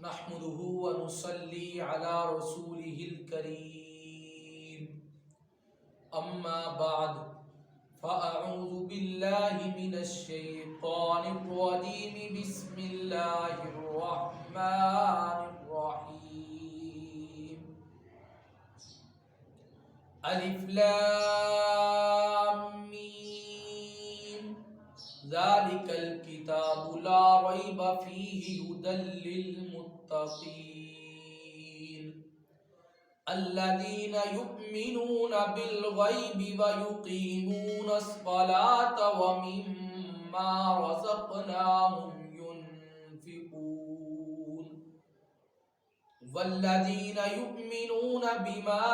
نحمده ونصلي على رسوله الكريم أما بعد فأعوذ بالله من الشيطان الرجيم بسم الله الرحمن الرحيم ألف لام ميم ذلك الكتاب لا ريب فيه هدى للمتقين الذين يؤمنون بالغيب ويقيمون الصلاة ومما رزقناهم ينفقون والذين يؤمنون بما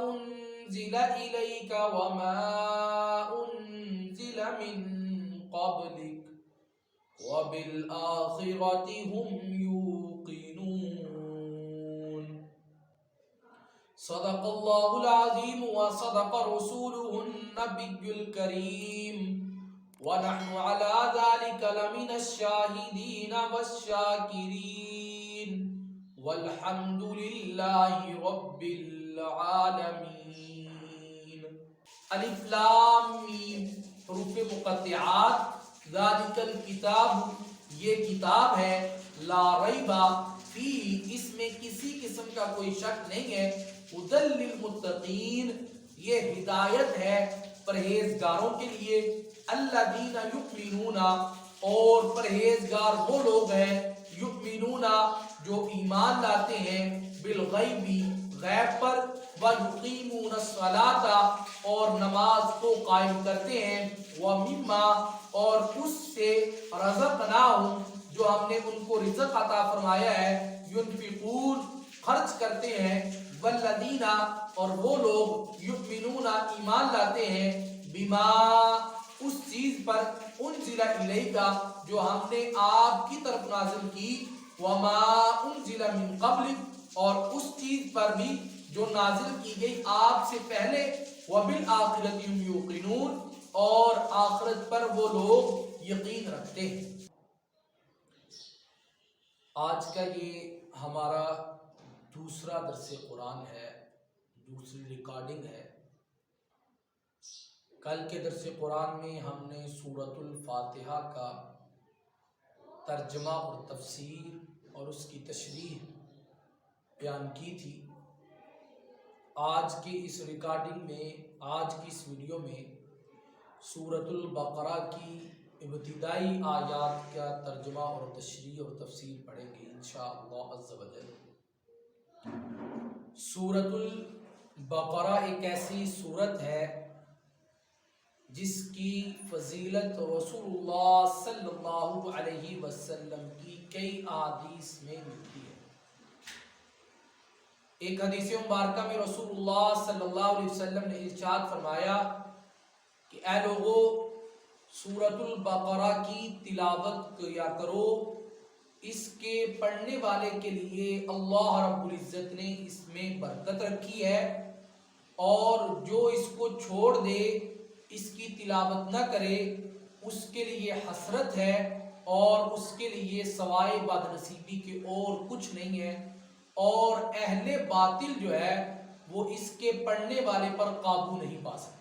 أنزل إليك وما أنزل من قبلك وبالآخرة هم يوقنون صدق الله العظيم وصدق رسوله النبي الكريم ونحن على ذلك لمن الشاهدين والشاكرين والحمد لله رب العالمين الف لام میم حروف مقطعات ذالک الکتاب یہ کتاب ہے لا ریبا فی اس میں کسی قسم کا کوئی شک نہیں ہے ہدی للمتقین یہ ہدایت ہے پرہیزگاروں کے لیے الذین یؤمنون اور پرہیزگار وہ لوگ ہیں یؤمنون جو ایمان لاتے ہیں بالغیب غیب پر وَيُقِيمُونَ الصَّلَاةَ اور نماز کو قائم کرتے ہیں وَمِمَّا اور اس سے رزقناہم جو ہم نے ان کو رزق عطا فرمایا ہے ينفقون خرچ کرتے ہیں والذین اور وہ لوگ یؤمنون ایمان لاتے ہیں بما اس چیز پر انزل الیک جو ہم نے آپ کی طرف نازل کی وما انزل من قبلک اور اس چیز پر بھی جو نازل کی گئی آپ سے پہلے وبالآخرۃ هم یوقنون اور آخرت پر وہ لوگ یقین رکھتے ہیں۔ آج کا یہ ہمارا دوسرا درس قرآن ہے، دوسری ریکارڈنگ ہے۔ کل کے درس قرآن میں ہم نے سورۃ الفاتحہ کا ترجمہ اور تفسیر اور اس کی تشریح بیان کی تھی۔ آج کی اس ریکارڈنگ میں، آج کی اس ویڈیو میں سورۃ البقرہ کی ابتدائی آیات کا ترجمہ اور تشریح اور تفسیر پڑھیں گے انشاءاللہ عز و جل۔ سورۃ البقرہ ایک ایسی سورت ہے جس کی فضیلت رسول اللہ صلی اللہ علیہ وسلم کی کئی احادیث میں ملتی ہے۔ ایک حدیث مبارکہ میں رسول اللہ صلی اللہ علیہ وسلم نے ارشاد فرمایا کہ اے لوگو سورۃ البقرہ کی تلاوت کیا کرو، اس کے پڑھنے والے کے لیے اللہ رب العزت نے اس میں برکت رکھی ہے، اور جو اس کو چھوڑ دے، اس کی تلاوت نہ کرے، اس کے لیے حسرت ہے اور اس کے لیے سوائے بد نصیبی کے اور کچھ نہیں ہے، اور اہل باطل جو ہے وہ اس کے پڑھنے والے پر قابو نہیں پا سکتے۔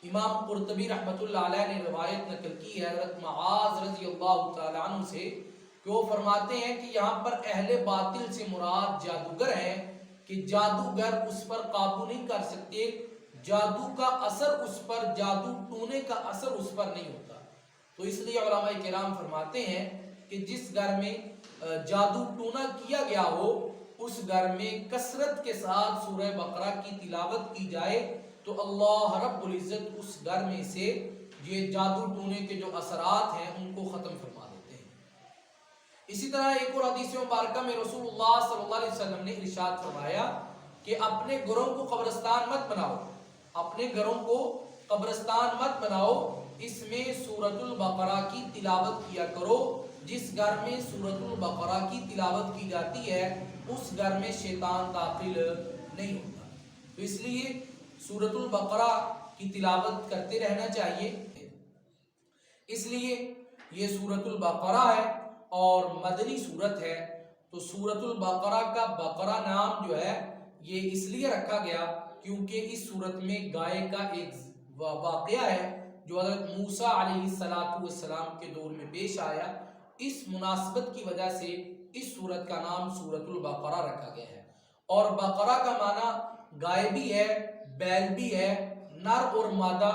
امام قرطبی رحمۃ اللہ علیہ نے روایت نقل کی ہے حضرت معاذ رضی اللہ تعالیٰ عنہ سے کہ وہ فرماتے ہیں کہ یہاں پر اہل باطل سے مراد جادوگر ہیں کہ جادوگر اس پر قابو نہیں کر سکتے، جادو کا اثر اس پر، جادو ٹونے کا اثر اس پر نہیں ہوتا۔ تو اس لیے علماء کرام فرماتے ہیں کہ جس گھر میں جادو ٹونا کیا گیا ہو، اس گھر میں کثرت کے ساتھ سورہ بقرہ کی تلاوت کی جائے تو اللہ رب العزت اس گھر میں سے یہ جادو ٹونے کے جو اثرات ہیں ان کو ختم فرما دیتے ہیں۔ اسی طرح ایک اور حدیث مبارکہ میں رسول اللہ صلی اللہ علیہ وسلم نے ارشاد فرمایا کہ اپنے گھروں کو قبرستان مت بناؤ، اپنے گھروں کو قبرستان مت بناؤ، اس میں سورۃ البقرہ کی تلاوت کیا کرو۔ جس گھر میں سورۃ البقرہ کی تلاوت کی جاتی ہے اس گھر میں شیطان داخل نہیں ہوتا۔ تو اس لیے سورۃ البقرہ کی تلاوت کرتے رہنا چاہیے۔ اس لیے یہ سورۃ البقرہ ہے اور مدنی سورت ہے، تو سورۃ البقرہ کا بقرہ نام جو ہے یہ اس لیے رکھا گیا کیونکہ اس سورت میں گائے کا ایک واقعہ ہے جو حضرت موسیٰ علیہ السلام کے دور میں پیش آیا. اس مناسبت کی وجہ سے اس سورت کا نام سورۃ البقرہ رکھا گیا ہے. اور بقرہ کا معنی گائے بھی ہے، بیل بھی ہے، نر اور مادہ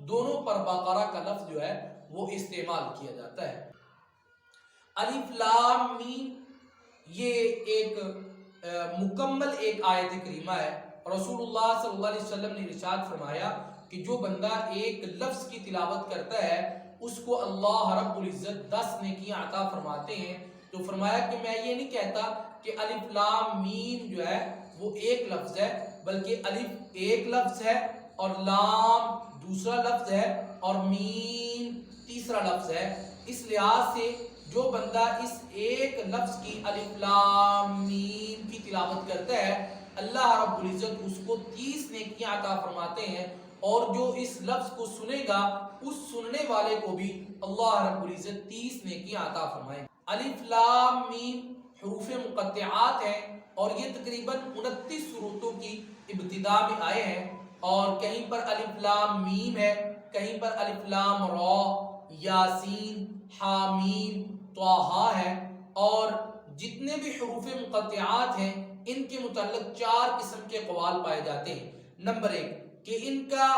دونوں پر بقرہ کا لفظ جو ہے وہ استعمال کیا جاتا ہے. الف لام میم یہ ایک مکمل ایک آیت کریمہ ہے. رسول اللہ صلی اللہ علیہ وسلم نے ارشاد فرمایا کہ جو بندہ ایک لفظ کی تلاوت کرتا ہے اس کو اللہ رب العزت 10 نیکیاں عطا فرماتے ہیں. تو فرمایا کہ میں یہ نہیں کہتا کہ الف لام میم جو ہے وہ ایک لفظ ہے، بلکہ الف ایک لفظ ہے اور لام دوسرا لفظ ہے اور میم تیسرا لفظ ہے. اس لحاظ سے جو بندہ اس ایک لفظ کی الف لام میم کی تلاوت کرتا ہے اللہ رب العزت اس کو 30 نیکیاں عطا فرماتے ہیں. اور جو اس لفظ کو سنے گا اس سننے والے کو بھی اللہ رب العزت 30 نیکیاں عطا فرمائیں. الف لام میم حروف مقطعات ہیں اور یہ تقریباً 29 سورتوں کی ابتدا میں آئے ہیں. اور کہیں پر الف لام میم ہے، کہیں پر الف لام را، یاسین، حامیم، طٰہٰ ہے. اور جتنے بھی حروف مقطعات ہیں ان کے متعلق 4 قسم کے اقوال پائے جاتے ہیں. نمبر 1 کہ ان کا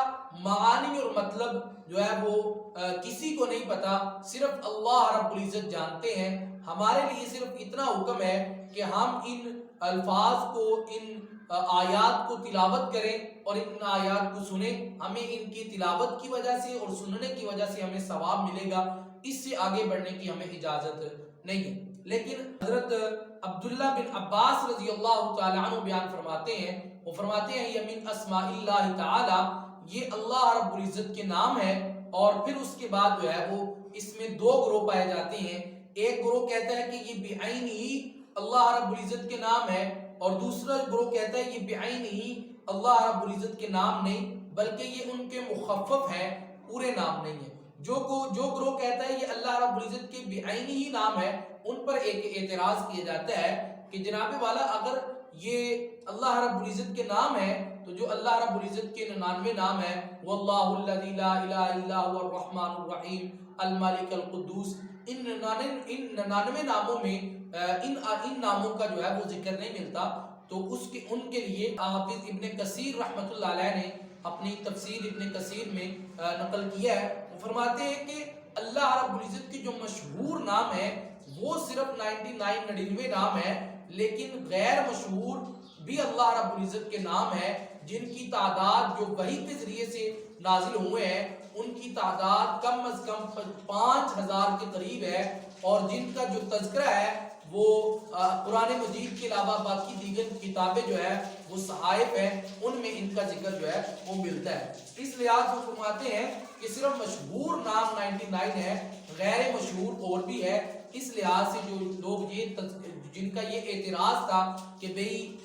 معانی اور مطلب جو ہے وہ کسی کو نہیں پتا، صرف اللہ رب العزت جانتے ہیں. ہمارے لیے صرف اتنا حکم ہے کہ ہم ان الفاظ کو، ان آیات کو تلاوت کریں اور ان آیات کو سنیں. ہمیں ان کی تلاوت کی وجہ سے اور سننے کی وجہ سے ہمیں ثواب ملے گا، اس سے آگے بڑھنے کی ہمیں اجازت نہیں ہے. لیکن حضرت عبداللہ بن عباس رضی اللہ تعالی عنہ بیان فرماتے ہیں، وہ فرماتے ہیں یہ من اسماء اللہ تعالی، یہ اللہ رب العزت کے نام ہے. اور پھر اس کے بعد جو ہے وہ اس میں 2 گروہ پائے جاتے ہیں. ایک گروہ کہتا ہے کہ یہ بعین ہی اللہ رب العزت کے نام ہے، اور دوسرا گروہ کہتا ہے یہ بعین ہی اللہ رب العزت کے نام نہیں بلکہ یہ ان کے مخفف ہیں، پورے نام نہیں ہے. جو گروہ کہتا ہے یہ اللہ رب العزت کے بعین ہی نام ہے، ان پر ایک اعتراض کیا جاتا ہے کہ جناب والا اگر یہ اللہ رب العزت کے نام ہے تو جو اللہ رب العزت کے 99 نام ہے واللہ الذی لا الہ الا هو الرحمن الرحیم الملک القدوس، ان 99 ناموں میں ان ناموں کا جو ہے وہ ذکر نہیں ملتا. تو ان کے لیے حافظ ابن کثیر رحمۃ اللہ علیہ نے اپنی تفسیر ابن کثیر میں نقل کیا ہے. وہ فرماتے ہیں کہ اللہ رب العزت کے جو مشہور نام ہے وہ صرف 99 نام ہے، لیکن غیر مشہور بھی اللہ رب العزت کے نام ہے جن کی تعداد جو وحی کے ذریعے سے نازل ہوئے ہیں ان کی تعداد کم از کم 5000 کے قریب ہے. اور جن کا جو تذکرہ ہے وہ قرآن مجید کے علاوہ باقی دیگر کتابیں جو ہے وہ صحائف ہیں، ان میں ان کا ذکر جو ہے وہ ملتا ہے. اس لحاظ سے فرماتے ہیں کہ صرف مشہور نام 99 ہے، غیر مشہور اور بھی ہے. اس لحاظ سے جو لوگ جن کا یہ اعتراض تھا کہ بھئی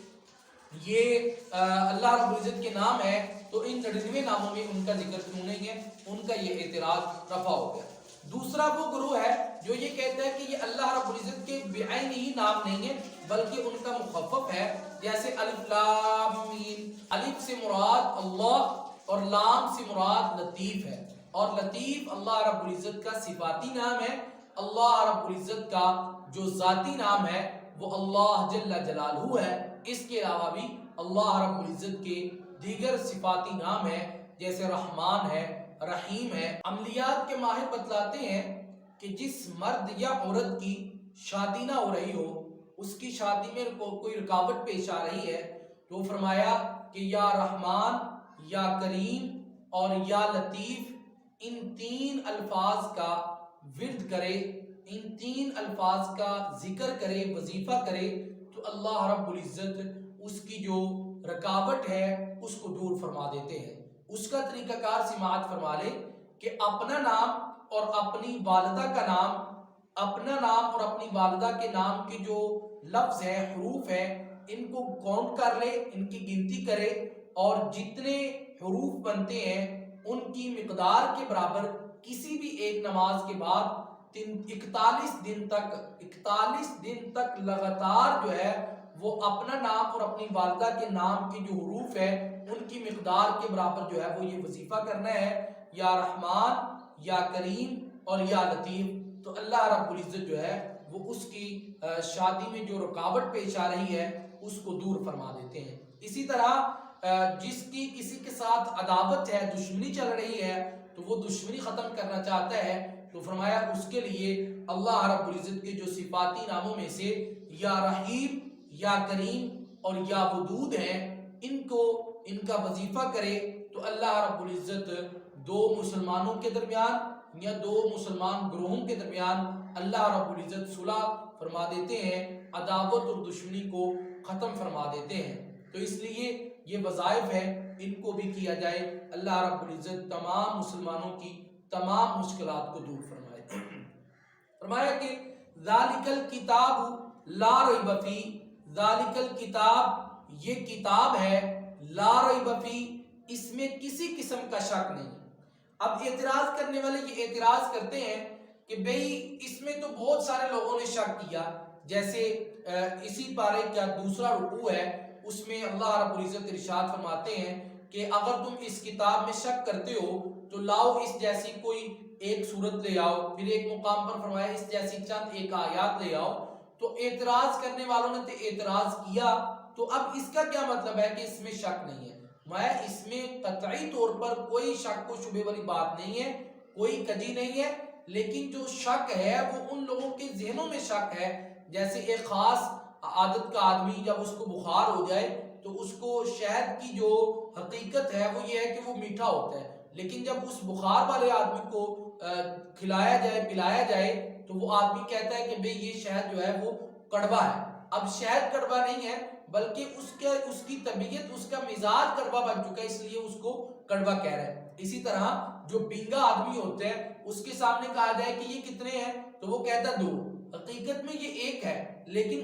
یہ اللہ رب العزت کے نام ہے تو ان 99 ناموں میں ان کا ذکر کیوں نہیں ہے، ان کا یہ اعتراض رفع ہو گیا. دوسرا وہ گروہ ہے جو یہ کہتا ہے کہ یہ اللہ رب العزت کے بعین ہی نام نہیں ہے بلکہ ان کا مخفف ہے. جیسے الف لام میم، الف سے مراد اللہ اور لام سے مراد لطیف ہے، اور لطیف اللہ رب العزت کا صفاتی نام ہے. اللہ رب العزت کا جو ذاتی نام ہے وہ اللہ جل جلالہ ہے. اس کے علاوہ بھی اللہ رب العزت کے دیگر صفاتی نام ہیں جیسے رحمان ہے، رحیم ہے. عملیات کے ماہر بتلاتے ہیں کہ جس مرد یا عورت کی شادی نہ ہو رہی ہو، اس کی شادی میں کوئی رکاوٹ پیش آ رہی ہے، تو فرمایا کہ یا رحمان، یا کریم اور یا لطیف، ان 3 الفاظ کا ورد کرے، ان 3 الفاظ کا ذکر کرے، وظیفہ کرے، تو اللہ رب العزت اس کی جو رکاوٹ ہے اس کو دور فرما دیتے ہیں. اس کا طریقہ کار سماعت فرما لے کہ اپنا نام اور اپنی والدہ کا نام، اپنا نام اور اپنی والدہ کے نام کے جو لفظ ہیں، حروف ہیں، ان کو کاؤنٹ کر لے، ان کی گنتی کرے، اور جتنے حروف بنتے ہیں ان کی مقدار کے برابر کسی بھی ایک نماز کے بعد 41 دن تک لگاتار جو ہے وہ اپنا نام اور اپنی والدہ کے نام کے جو حروف ہے ان کی مقدار کے برابر جو ہے وہ یہ وظیفہ کرنا ہے، یا رحمان، یا کریم اور یا لطیف۔ تو اللہ رب العزت جو ہے وہ اس کی شادی میں جو رکاوٹ پیش آ رہی ہے اس کو دور فرما دیتے ہیں۔ اسی طرح جس کی کسی کے ساتھ عداوت ہے، دشمنی چل رہی ہے، تو وہ دشمنی ختم کرنا چاہتا ہے تو فرمایا اس کے لیے اللہ رب العزت کے جو صفاتی ناموں میں سے یا رحیم، یا کریم اور یا ودود ہیں، ان کا وظیفہ کرے تو اللہ رب العزت دو مسلمانوں کے درمیان یا دو مسلمان گروہوں کے درمیان اللہ رب العزت صلح فرما دیتے ہیں، عداوت اور دشمنی کو ختم فرما دیتے ہیں۔ تو اس لیے یہ وظائف ہے، ان کو بھی کیا جائے، اللہ رب العزت تمام مسلمانوں کی تمام مشکلات کو دور فرمائے۔ فرمایا کہ ذالک الکتاب لا ریب فی، ذالک الکتاب یہ کتاب ہے، لا ریب فی اس میں کسی قسم کا شک نہیں۔ اب اعتراض کرنے والے یہ اعتراض کرتے ہیں کہ بھئی اس میں تو بہت سارے لوگوں نے شک کیا، جیسے اسی پارے کا دوسرا رکوع ہے، اس میں اللہ رب العزت ارشاد فرماتے ہیں کہ اگر تم اس کتاب میں شک کرتے ہو تو لاؤ اس جیسی کوئی ایک صورت لے آؤ، پھر ایک مقام پر فرمایا اس جیسی چند ایک آیات لے آؤ۔ تو اعتراض کرنے والوں نے تو اعتراض کیا، تو اب اس کا کیا مطلب ہے کہ اس میں شک نہیں ہے؟ میں اس میں قطعی طور پر کوئی شک و شبہ والی بات نہیں ہے، کوئی کجی نہیں ہے، لیکن جو شک ہے وہ ان لوگوں کے ذہنوں میں شک ہے، جیسے ایک خاص عادت کا آدمی جب اس کو بخار ہو جائے تو اس کو شہد کی جو حقیقت ہے وہ یہ ہے کہ وہ میٹھا ہوتا ہے، لیکن جب اس بخار والے آدمی کو کھلایا جائے، پلایا جائے، تو وہ آدمی کہتا ہے کہ بھئی یہ شہد جو ہے وہ کڑوا ہے۔ اب شہد کڑوا نہیں ہے بلکہ اس کی طبیعت، اس کا مزاج کڑوا بن چکا ہے، اس لیے اس کو کڑوا کہہ رہا ہے۔ اسی طرح جو بینگا آدمی ہوتے ہیں اس کے سامنے کہا جائے کہ یہ کتنے ہیں تو وہ کہتا ہے 2، حقیقت میں یہ ایک ہے، لیکن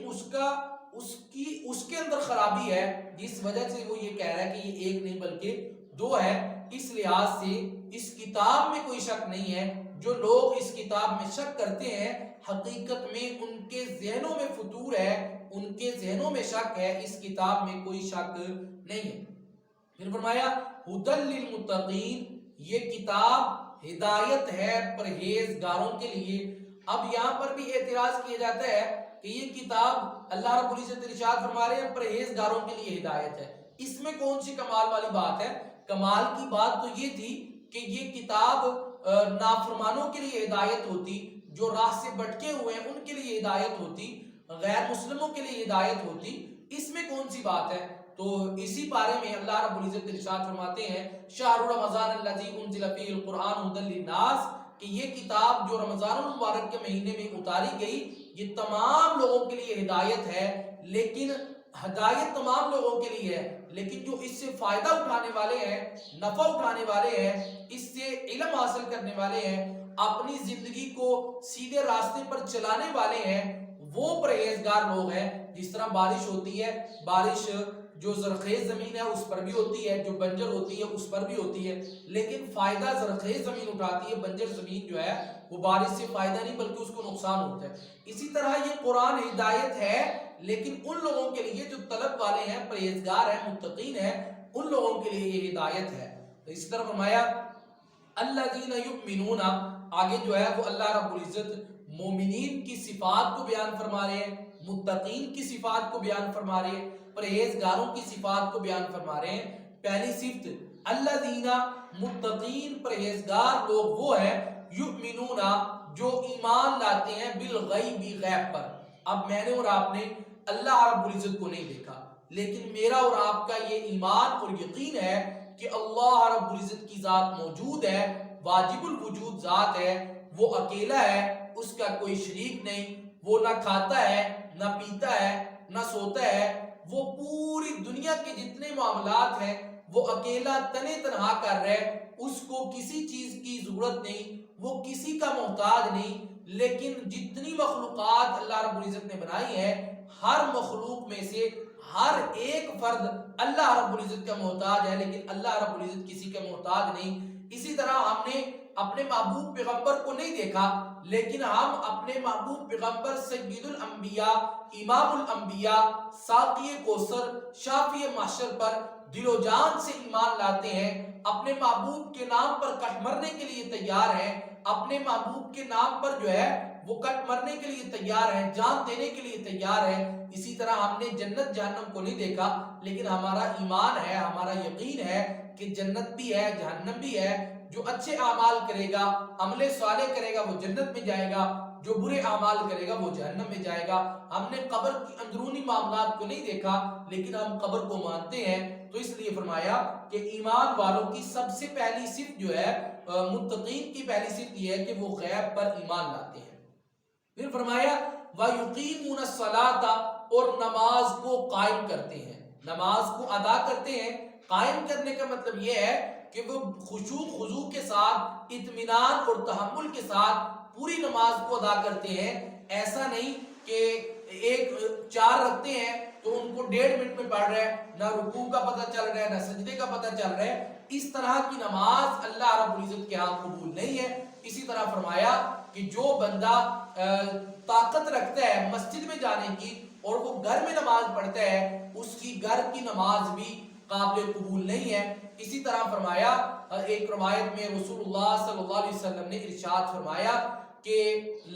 اس کے اندر خرابی ہے جس وجہ سے وہ یہ کہہ رہا ہے کہ یہ ایک نہیں بلکہ 2 ہے۔ اس لحاظ سے اس کتاب میں کوئی شک نہیں ہے۔ جو لوگ اس کتاب میں شک کرتے ہیں حقیقت میں ان کے ذہنوں میں فطور ہے، ان کے ذہنوں میں شک ہے، اس کتاب میں کوئی شک نہیں ہے۔ پھر فرمایا ھدی للمتقین، یہ کتاب ہدایت ہے پرہیزگاروں کے لیے۔ اب یہاں پر بھی اعتراض کیا جاتا ہے کہ یہ کتاب اللہ رب العزت ارشاد فرما رہے ہیں پرہیزگاروں کے لیے ہدایت ہے، اس میں کون سی کمال والی بات ہے؟ کمال کی بات تو یہ تھی کہ یہ کتاب نافرمانوں کے لیے ہدایت ہوتی، جو راہ سے بھٹکے ہوئے ہیں ان کے لیے ہدایت ہوتی، غیر مسلموں کے لیے ہدایت ہوتی، اس میں کون سی بات ہے؟ تو اسی بارے میں اللہ رب العزت ارشاد فرماتے ہیں شہر رمضان الذی انزل فیہ القرآن ھدی للناس، کہ یہ کتاب جو رمضان المبارک کے مہینے میں اتاری گئی یہ تمام لوگوں کے لیے ہدایت ہے، لیکن ہدایت تمام لوگوں کے لیے ہے، لیکن جو اس سے فائدہ اٹھانے والے ہیں، نفع اٹھانے والے ہیں، اس سے علم حاصل کرنے والے ہیں، اپنی زندگی کو سیدھے راستے پر چلانے والے ہیں، وہ پرہیزگار لوگ ہیں۔ جس طرح بارش ہوتی ہے، بارش جو زرخیز زمین ہے اس پر بھی ہوتی ہے، جو بنجر ہوتی ہے اس پر بھی ہوتی ہے، لیکن فائدہ زرخیز زمین اٹھاتی ہے، بنجر زمین جو ہے وہ بارش سے فائدہ نہیں بلکہ اس کو نقصان ہوتا ہے۔ اسی طرح یہ قرآن ہدایت ہے، لیکن ان لوگوں کے لیے جو طلب والے ہیں، پرہیزگار ہیں، متقین ہیں، ان لوگوں کے لیے یہ ہدایت ہے۔ اسی طرح فرمایا الذین یؤمنون، آگے جو ہے وہ اللہ رب العزت مومنین کی صفات کو بیان فرما رہے ہیں، متقین کی صفات کو بیان فرما رہے ہیں، پرہیزگاروں کی صفات کو بیان فرما رہے ہیں۔ پہلی صفت الذین، متقین پرہیزگار لوگ وہ ہیں، یؤمنون جو ایمان لاتے ہیں، بالغیب غیب پر۔ اب میں نے اور آپ نے اللہ رب العزت کو نہیں دیکھا، لیکن میرا اور آپ کا یہ ایمان اور یقین ہے کہ اللہ رب العزت کی ذات موجود ہے، واجب الوجود ذات ہے، وہ اکیلا ہے، اس کا کوئی شریک نہیں، وہ نہ کھاتا ہے، نہ پیتا ہے، نہ سوتا ہے، وہ پوری دنیا کے جتنے معاملات ہیں وہ اکیلا تنے تنہا کر رہے، اس کو کسی چیز کی ضرورت نہیں، وہ کسی کا محتاج نہیں۔ لیکن جتنی مخلوقات اللہ رب العزت نے بنائی ہے، ہر مخلوق میں سے ہر ایک فرد اللہ رب العزت کا محتاج ہے، لیکن اللہ رب العزت کسی کا محتاج نہیں۔ اسی طرح ہم نے اپنے محبوب پیغمبر کو نہیں دیکھا، لیکن ہم اپنے محبوب پیغمبر سید الانبیاء امام الانبیاء ساقی کوثر شافی محشر پر دل و جان سے ایمان لاتے ہیں، اپنے محبوب کے نام پر کٹ مرنے کے لیے تیار ہیں، اپنے محبوب کے نام پر جو ہے وہ کٹ مرنے کے لیے تیار ہیں، جان دینے کے لیے تیار ہیں۔ اسی طرح ہم نے جنت جہنم کو نہیں دیکھا، لیکن ہمارا ایمان ہے، ہمارا یقین ہے کہ جنت بھی ہے، جہنم بھی ہے۔ جو اچھے اعمال کرے گا، عمل صالح کرے گا، وہ جنت میں جائے گا، جو برے اعمال کرے گا وہ جہنم میں جائے گا۔ ہم نے قبر کی اندرونی معاملات کو نہیں دیکھا، لیکن ہم قبر کو مانتے ہیں، تو اس لیے فرمایا کہ ایمان والوں کی سب سے پہلی صفت جو ہے، متقین کی پہلی صفت یہ ہے کہ وہ غیب پر ایمان لاتے ہیں۔ پھر فرمایا وَيُقِيمُونَ الصَّلَاةَ، اور نماز کو قائم کرتے ہیں، نماز کو ادا کرتے ہیں۔ قائم کرنے کا مطلب یہ ہے کہ وہ خشوع خضوع کے ساتھ، اطمینان اور تحمل کے ساتھ پوری نماز کو ادا کرتے ہیں۔ ایسا نہیں کہ ایک چار رکھتے ہیں تو ان کو 1.5 منٹ میں پڑھ رہے ہیں، نہ رکوع کا پتہ چل رہا ہے نہ سجدے کا پتہ چل رہا ہے، اس طرح کی نماز اللہ رب العزت کے ہاں قبول نہیں ہے۔ اسی طرح فرمایا کہ جو بندہ طاقت رکھتا ہے مسجد میں جانے کی اور وہ گھر میں نماز پڑھتا ہے، اس کی گھر کی نماز بھی قابل قبول نہیں ہے۔ اسی طرح فرمایا، ایک روایت میں رسول اللہ صلی اللہ علیہ وسلم نے ارشاد فرمایا کہ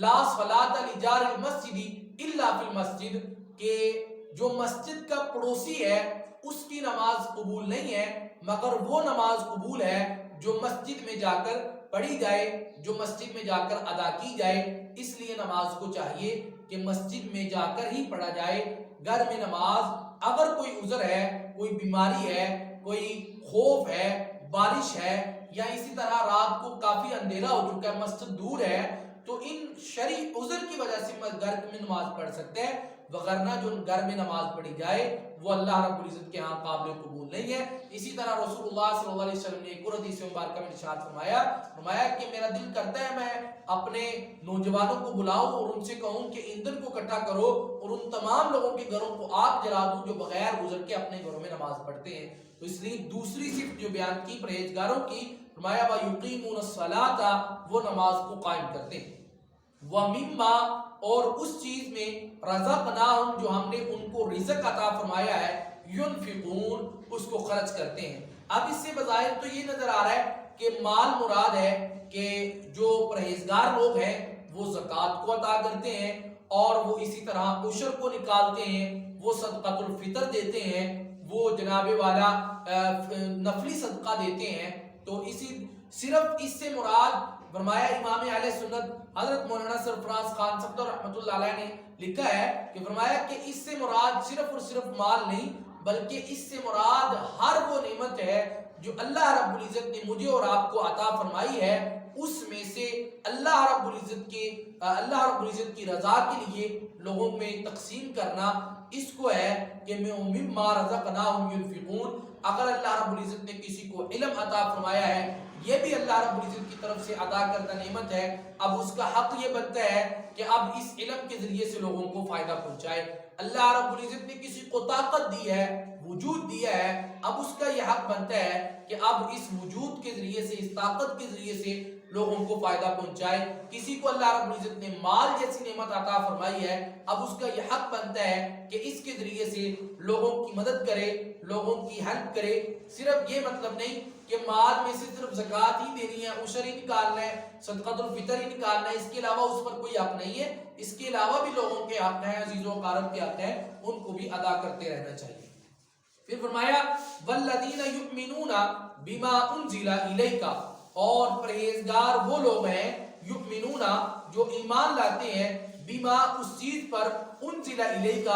لا صلاۃ لجار المسجد الا فی المسجد، کہ جو مسجد کا پڑوسی ہے اس کی نماز قبول نہیں ہے، مگر وہ نماز قبول ہے جو مسجد میں جا کر پڑھی جائے، جو مسجد میں جا کر ادا کی جائے۔ اس لیے نماز کو چاہیے کہ مسجد میں جا کر ہی پڑھا جائے۔ گھر میں نماز اگر کوئی عذر ہے، کوئی بیماری ہے، کوئی خوف ہے، بارش ہے، یا اسی طرح رات کو کافی اندھیرا ہو چکا ہے، مسجد دور ہے، تو ان شرعی عذر کی وجہ سے گھر میں نماز پڑھ سکتے ہیں، وغیرہ جو گھر میں نماز پڑھی جائے وہ اللہ رب العزت کے ہاں قابل قبول نہیں ہے۔ اسی طرح رسول اللہ صلی اللہ علیہ وسلم نے ایک اور حدیث مبارکہ میں ارشاد فرمایا کہ میرا دل کرتا ہے میں اپنے نوجوانوں کو بلاؤں اور ان سے کہوں کہ ایندھن کو اکٹھا کرو اور ان تمام لوگوں کے گھروں کو آگ جلا دوں جو بغیر عذر کے اپنے گھروں میں نماز پڑھتے ہیں۔ تو اس لیے دوسری صفت جو بیان کی پرہیزگاروں کی، فرمایا وَيُقِيمُونَ الصَّلَاةَ، وہ نماز کو قائم کرتے ہیں، وَمِمَّا، اور اس چیز میں رَزَقْنَاهُمْ، جو ہم نے ان کو رزق عطا فرمایا ہے، يُنْفِقُونَ، اس کو خرچ کرتے ہیں۔ اب اس سے بظاہر تو یہ نظر آ رہا ہے کہ مال مراد ہے کہ جو پرہیزگار لوگ ہیں وہ زکوٰۃ کو عطا کرتے ہیں اور وہ اسی طرح عشر کو نکالتے ہیں، وہ صدقۃ الفطر دیتے ہیں، وہ جناب والا نفلی صدقہ دیتے ہیں۔ تو صرف اس سے مراد، فرمایا امام اہل سنت حضرت مولانا سرفراز خان صاحب رحمۃ اللہ علیہ نے لکھا ہے کہ فرمایا کہ اس سے مراد صرف اور صرف مال نہیں، بلکہ اس سے مراد ہر وہ نعمت ہے جو اللہ رب العزت نے مجھے اور آپ کو عطا فرمائی ہے، اس میں سے اللہ رب العزت کی رضا کے لیے لوگوں میں تقسیم کرنا، اس کو ہے کہ مما رزقناہم ينفقون۔ اگر اللہ رب العزت نے کسی کو علم عطا فرمایا ہے، یہ بھی اللہ رب العزت کی طرف سے عطا کردہ نعمت ہے، اب اس کا حق یہ بنتا ہے کہ اب اس علم کے ذریعے سے لوگوں کو فائدہ پہنچائے۔ اللہ رب العزت نے کسی کو طاقت دی ہے، وجود دیا ہے، اب اس کا یہ حق بنتا ہے کہ اب اس وجود کے ذریعے سے، اس طاقت کے ذریعے سے لوگوں کو فائدہ پہنچائے۔ کسی کو اللہ رب العزت نے مال جیسی نعمت عطا فرمائی ہے، اب اس کا یہ حق بنتا ہے کہ اس کے ذریعے سے لوگوں کی مدد کرے، لوگوں کی ہیلپ کرے۔ صرف یہ مطلب نہیں کہ مال میں سے صرف زکوٰۃ ہی دینی ہے، عشر ہی نکالنا ہے، صدقۃ الفطر ہی نکالنا ہے، اس کے علاوہ اس پر کوئی حق نہیں ہے۔ اس کے علاوہ بھی لوگوں کے حق ہیں، عزیزوں و اقارب کے حق ہیں، ان کو بھی ادا کرتے رہنا چاہیے۔ پھر فرمایا والذین یؤمنون بما انزل الیک، اور پرہیزگار وہ لوگ ہیں، یؤمنون، جو ایمان لاتے ہیں، بما، اس چیز پر، انزل الیک،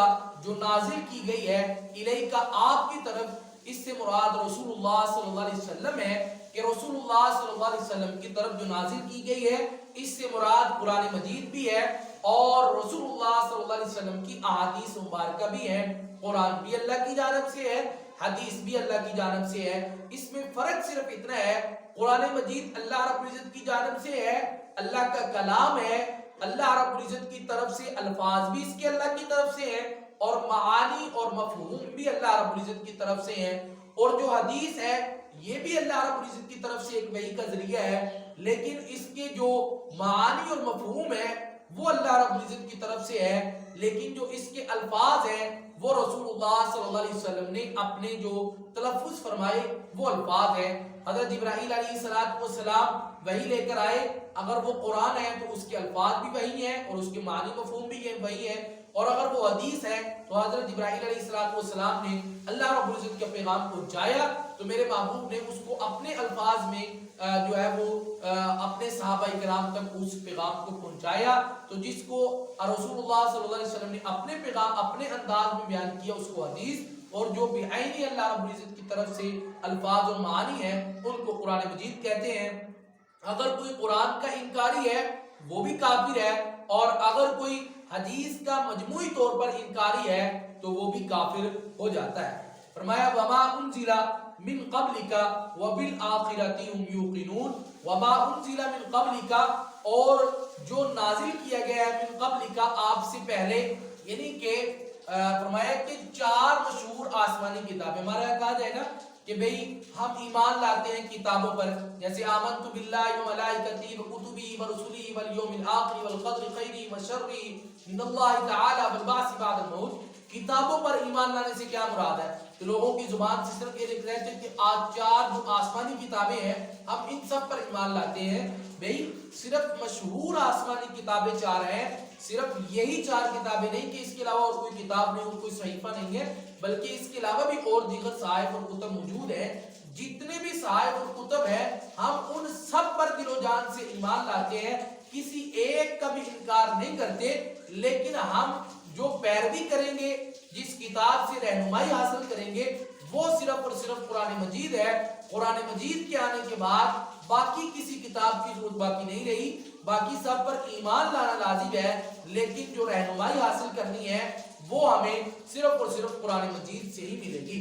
جو نازل کی گئی ہے، الیک، آپ کی طرف۔ اس سے مراد رسول اللہ صلی اللہ علیہ وسلم ہے کہ رسول اللہ صلی اللہ علیہ وسلم کی طرف جو نازل کی گئی ہے، اس سے مراد قرآن مجید بھی ہے اور رسول اللہ صلی اللہ علیہ وسلم کی احادیث مبارکہ بھی ہے۔ قرآن بھی اللہ کی جانب سے ہے، حدیث بھی اللہ کی جانب سے ہے۔ اس میں فرق صرف اتنا ہے، قرآن مجید اللہ رب العزت کی جانب سے ہے، اللہ کا کلام ہے، اللہ رب العزت کی طرف سے الفاظ بھی اس کے اللہ کی طرف سے ہیں، اور معانی اور مفہوم بھی اللہ رب العزت کی طرف سے ہیں، اور جو حدیث ہے یہ بھی اللہ رب العزت کی طرف سے ایک وحی کا ذریعہ ہے، لیکن اس کے جو معانی اور مفہوم ہے وہ اللہ رب العزت کی طرف سے ہے، لیکن جو اس کے الفاظ ہیں وہ رسول اللہ صلی اللہ علیہ وسلم نے اپنے جو تلفظ فرمائے وہ الفاظ ہیں۔ حضرت جبرائیل علیہ السلام وحی لے کر آئے، اگر وہ قرآن ہے تو اس کے الفاظ بھی وہی ہیں اور اس کے معنی مفہوم بھی وہی ہے، اور اگر وہ حدیث ہے تو حضرت جبرائیل علیہ السلام نے اللہ رب العزت کے پیغام پہنچایا تو میرے محبوب نے اس کو اپنے الفاظ میں جو ہے وہ اپنے صحابہ کرام تک اس پیغام کو پہنچایا، تو جس کو رسول اللہ صلی اللہ علیہ وسلم نے اپنے پیغام اپنے انداز میں بیان کیا اس کو حدیث، اور جو بعینی اللہ رب العزت کی طرف سے الفاظ اور معانی ہیں ان کو قرآن مجید کہتے ہیں۔ اگر کوئی قرآن کا انکاری ہے وہ بھی کافر ہے، اور اگر کوئی حدیث کا مجموعی طور پر انکاری ہے تو وہ بھی کافر ہو جاتا ہے۔ فرمایا وما انزل من قبلک وبالآخرۃ هم یوقنون، وما انزل من قبلک، اور جو نازل کیا گیا ہے من قبلک آپ سے پہلے، یعنی کہ فرمایا کہ 4 مشہور آسمانی کتابیں، ہمارے یہاں کہا جائے نا کہ بھئی ہم ایمان لاتے ہیں کتابوں پر، جیسے آمنت باللہ وملائکتہ وکتبہ ورسلہ والیوم الآخر والقدر خیرہ وشرہ من اللہ تعالی والبعث بعد الموت۔ کتابوں پر ایمان لانے سے کیا مراد ہے؟ کہ لوگوں کی زبان سے صرف یہ لکھ رہے تھے کہ آج 4 جو آسمانی کتابیں ہیں ہم ان سب پر ایمان لاتے ہیں۔ بھئی صرف مشہور آسمانی کتابیں 4 ہیں، صرف یہی 4 کتابیں نہیں کہ اس کے علاوہ اور کوئی کتاب نہیں اور کوئی صحیفہ نہیں ہے، بلکہ اس کے علاوہ بھی اور دیگر صحائف اور کتب موجود ہیں۔ جتنے بھی صحائف اور کتب ہیں ہم ان سب پر دل و جان سے ایمان لاتے ہیں، کسی ایک کا بھی انکار نہیں کرتے، لیکن ہم جو پیروی کریں گے، جس کتاب سے رہنمائی حاصل کریں گے، وہ صرف اور صرف قرآن مجید ہے۔ قرآن مجید کے آنے کے بعد باقی کسی کتاب کی ضرورت باقی نہیں رہی، باقی سب پر ایمان لانا لازم ہے، لیکن جو رہنمائی حاصل کرنی ہے وہ ہمیں صرف اور صرف قرآن مجید سے ہی ملے گی۔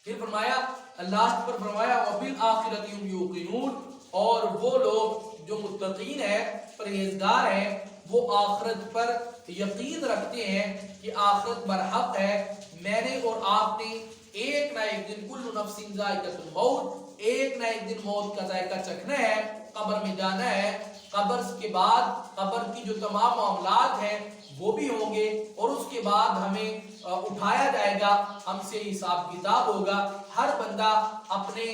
پھر فرمایا لاسٹ پر فرمایا وبالآخرۃ هم یوقنون، اور وہ لوگ جو متقین ہیں پرہیزگار ہیں وہ آخرت پر یقین رکھتے ہیں کہ آخرت برحق ہے۔ میں نے اور آپ نے ایک نہ ایک دن کل نفس ذائقۃ الموت، ایک نہ ایک دن موت کا ذائقہ چکھنا ہے، قبر میں جانا ہے، قبر کے بعد قبر کی جو تمام معاملات ہیں وہ بھی ہوں گے، اور اس کے بعد ہمیں اٹھایا جائے گا، ہم سے حساب کتاب ہوگا۔ ہر بندہ اپنے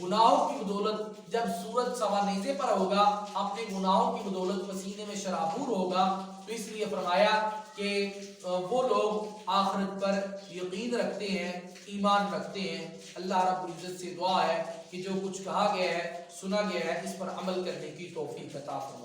گناہوں کی بدولت جب سورج سوا نیزے پر ہوگا، اپنے گناہوں کی بدولت پسینے میں شرابور ہوگا، تو اس لیے فرمایا کہ وہ لوگ آخرت پر یقین رکھتے ہیں، ایمان رکھتے ہیں۔ اللہ رب العزت سے دعا ہے کہ جو کچھ کہا گیا ہے سنا گیا ہے اس پر عمل کرنے کی توفیق عطا فرمائے۔